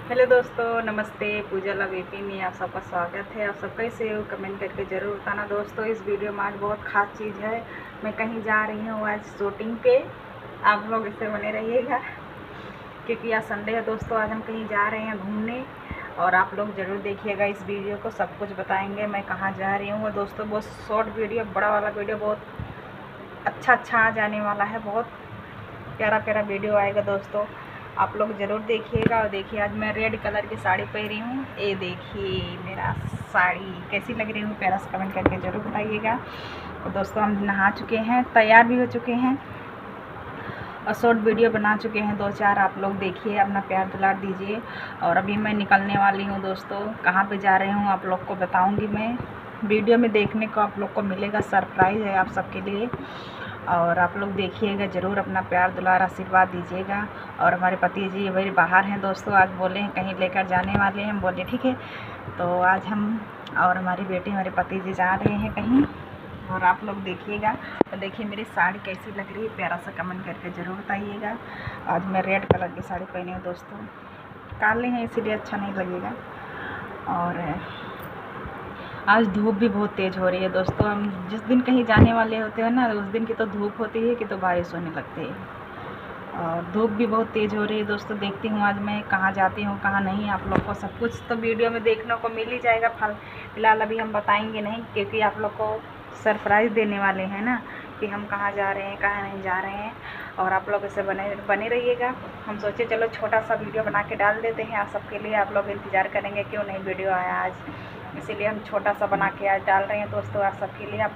Hello दोस्तों, नमस्ते। पूजा लवेपी में आप सबका स्वागत है। आप सब कैसे हो कमेंट करके ज़रूर बताना। दोस्तों, इस वीडियो में आज बहुत ख़ास चीज़ है। मैं कहीं जा रही हूँ आज शूटिंग पे। आप लोग इससे बने रहिएगा क्योंकि आज संडे है। दोस्तों, आज हम कहीं जा रहे हैं घूमने और आप लोग ज़रूर देखिएगा इस वीडियो को। सब कुछ बताएंगे मैं कहाँ जा रही हूँ। और दोस्तों, बहुत शॉर्ट वीडियो, बड़ा वाला वीडियो बहुत अच्छा आ जाने वाला है। बहुत प्यारा प्यारा वीडियो आएगा दोस्तों, आप लोग ज़रूर देखिएगा। और देखिए, आज मैं रेड कलर की साड़ी पहनी हूँ। ये देखिए मेरा साड़ी कैसी लग रही हूँ, प्यारा सा कमेंट करके ज़रूर बताइएगा। और दोस्तों, हम नहा चुके हैं, तैयार भी हो चुके हैं और शॉर्ट वीडियो बना चुके हैं 2-4। आप लोग देखिए, अपना प्यार दुलार दीजिए। और अभी मैं निकलने वाली हूँ दोस्तों। कहाँ पे जा रही हूँ आप लोग को बताऊँगी मैं। वीडियो में देखने को आप लोग को मिलेगा, सरप्राइज़ है आप सबके लिए। और आप लोग देखिएगा ज़रूर, अपना प्यार दुलार आशीर्वाद दीजिएगा। और हमारे पति जी वही बाहर हैं दोस्तों, आज बोले हैं कहीं लेकर जाने वाले हैं। हम बोले ठीक है। तो आज हम और हमारी बेटी, हमारे पति जी जा रहे हैं कहीं। और आप लोग देखिएगा। तो देखिए मेरी साड़ी कैसी लग रही है, प्यारा सा कमेंट करके ज़रूर बताइएगा। आज मैं रेड कलर की साड़ी पहनी हूँ दोस्तों। काले हैं इसीलिए अच्छा नहीं लगेगा। और आज धूप भी बहुत तेज़ हो रही है दोस्तों। हम जिस दिन कहीं जाने वाले होते हैं ना, उस दिन की तो धूप होती है कि तो बारिश होने लगती है। और धूप भी बहुत तेज़ हो रही है दोस्तों। देखती हूँ आज मैं कहाँ जाती हूँ कहाँ नहीं। आप लोग को सब कुछ तो वीडियो में देखने को मिल ही जाएगा। फिलहाल अभी हम बताएंगे नहीं क्योंकि आप लोग को सरप्राइज़ देने वाले हैं ना, कि हम कहाँ जा रहे हैं कहाँ नहीं जा रहे हैं। और आप लोग इससे बने बने रहिएगा। हम सोचे चलो छोटा सा वीडियो बना के डाल देते हैं आप सबके लिए। आप लोग इंतज़ार करेंगे क्यों नहीं वीडियो आया आज, इसीलिए हम छोटा सा बना के आज डाल रहे हैं दोस्तों आप सबके लिए। आप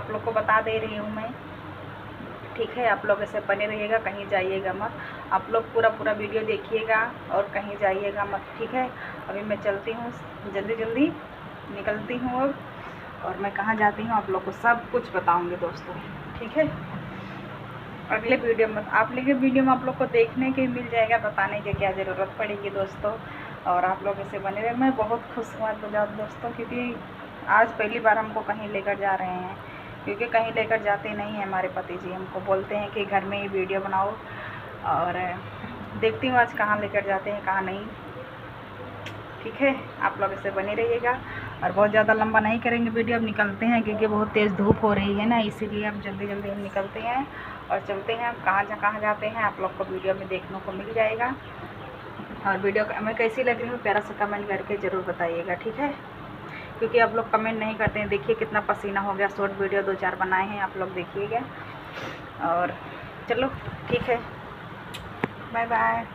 लोग को बता दे रही हूँ मैं, ठीक है। आप लोग ऐसे बने रहिएगा, कहीं जाइएगा मत। आप लोग पूरा वीडियो देखिएगा और कहीं जाइएगा मत, ठीक है। अभी मैं चलती हूँ, जल्दी जल्दी निकलती हूँ अब। और मैं कहाँ जाती हूँ आप लोग को सब कुछ बताऊँगी दोस्तों, ठीक है। अगले वीडियो में आप लोग को देखने के मिल जाएगा, बताने की क्या ज़रूरत पड़ेगी दोस्तों। और आप लोग ऐसे बने रहे। मैं बहुत खुश हुआ दोस्तों, क्योंकि आज पहली बार हमको कहीं लेकर जा रहे हैं। क्योंकि कहीं लेकर जाते नहीं हैं हमारे पति जी, हमको बोलते हैं कि घर में ही वीडियो बनाओ। और देखती हूँ आज कहाँ लेकर जाते हैं कहाँ नहीं, ठीक है। आप लोग इससे बने रहिएगा। और बहुत ज़्यादा लंबा नहीं करेंगे वीडियो, अब निकलते हैं क्योंकि बहुत तेज़ धूप हो रही है ना, इसीलिए अब जल्दी जल्दी हम निकलते हैं और चलते हैं। कहाँ जाते हैं आप लोग को वीडियो में देखने को मिल जाएगा। और वीडियो मैं कैसी लग रही हूँ प्यारा सा कमेंट करके ज़रूर बताइएगा, ठीक है। क्योंकि आप लोग कमेंट नहीं करते हैं। देखिए कितना पसीना हो गया, शॉर्ट वीडियो 2-4 बनाए हैं, आप लोग देखिएगा। और चलो ठीक है, बाय बाय।